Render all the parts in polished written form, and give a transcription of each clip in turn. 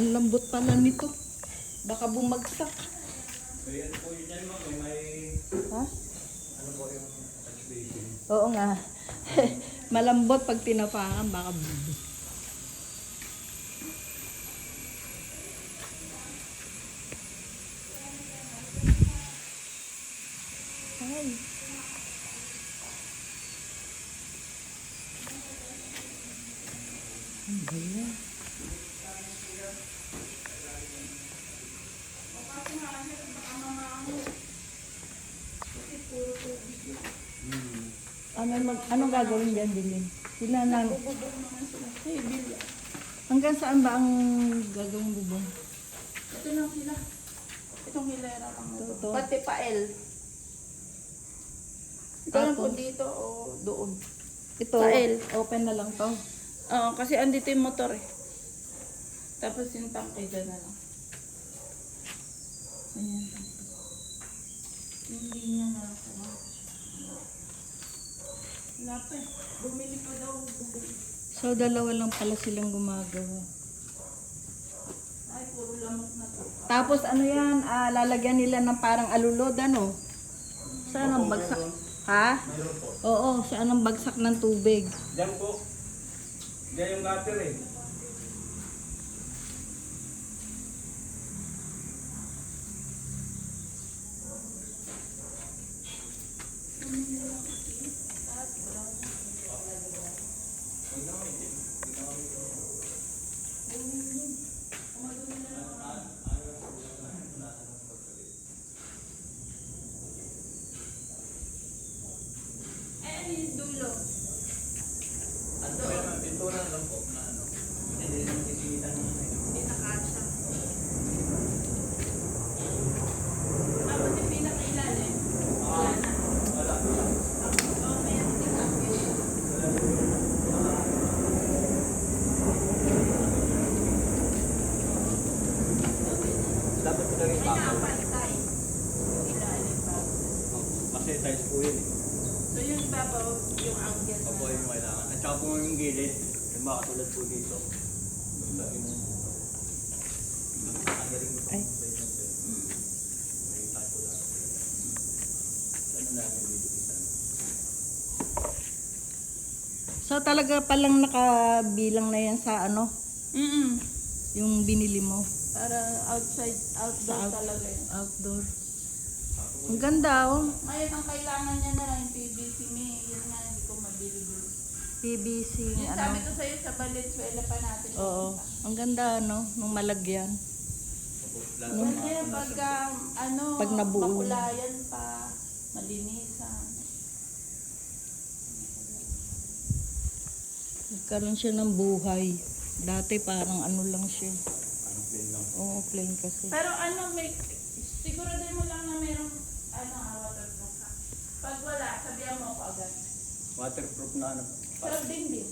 Ang lambot pala nito. Baka bumagsak. So yan po yun yan, ma'am. May Ha? ano po yung touch basin. Oo nga. Malambot pag tinapakan. Baka ay. Ang gaya. Anong gagawin dyan, Dilin? Sila na. Hanggang saan ba ang gagawin bubong? Ito lang sila. Itong hilera lang ito. Ito. Pati pael. Ito lang po Tapos? dito o doon. Ito, Pael. open na lang to. Oo, kasi andito yung motor eh. Tapos yung tangke dyan na lang. Ayan. Yung linya na lang. Wala pa eh. Bumili pa daw. So, dalawa lang pala silang gumagawa. Ay, puro lamok na to. Tapos ano yan, lalagyan nila ng parang alulod, ano? Saan ang bagsak? Ha? Mayroon po. Oo, saan ang bagsak ng tubig? Diyan po. Diyan yung gutter eh. Ayan yung dulo. Ano po yung pintura lang po na ano. Hindi naman kisikita naman eh. Hindi nakasya. Tapos yung pinakailalim. Wala na. Wala. Oh, may hindi Dapat po lang yung May pako. nakapantay. Yung ilalim pa. Kasi tiles po yun eh. So yung ibabaw, yung angle Opo yung kailangan. At saka po yung gilid. Yung mga katulad po dito. Lagi mo. Ay. May tapo lang. Ano lang yung bidukitan. So, talaga palang nakabilang na yan sa ano, yung binili mo, Para outside, outdoor talaga yun. outdoor. Ang ganda, oh. Ngayon, ang kailangan niya na lang yung PVC may. Yun nga, hindi ko mabili-bili. PVC, Yung ano. sabi ko sa'yo sa Valenzuela pa natin. Oo. Ang ganda, ano, nung malagyan. Ganda yan pagka, ano, Pag nabuo. makulayan pa, malinisan. Nagkaroon siya ng buhay. Dati parang ano lang siya. Anong plain lang. Oo, plain kasi. Pero ano, may, siguraduhin mo lang na merong, waterproof ka. Pag wala, sabihan mo ako agad. Waterproof na ano. Pero din.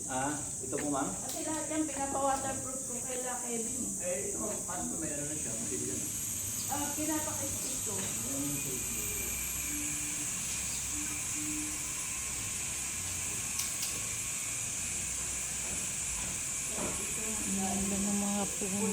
Ito po ma'am? Kasi lahat yan, pinapa-waterproof ko kay La Kevin eh. Eh, ito ma'am. Paano po may ano na siya? Mabili yan. Pinapakistik ko. Ang ganda ng mga puno.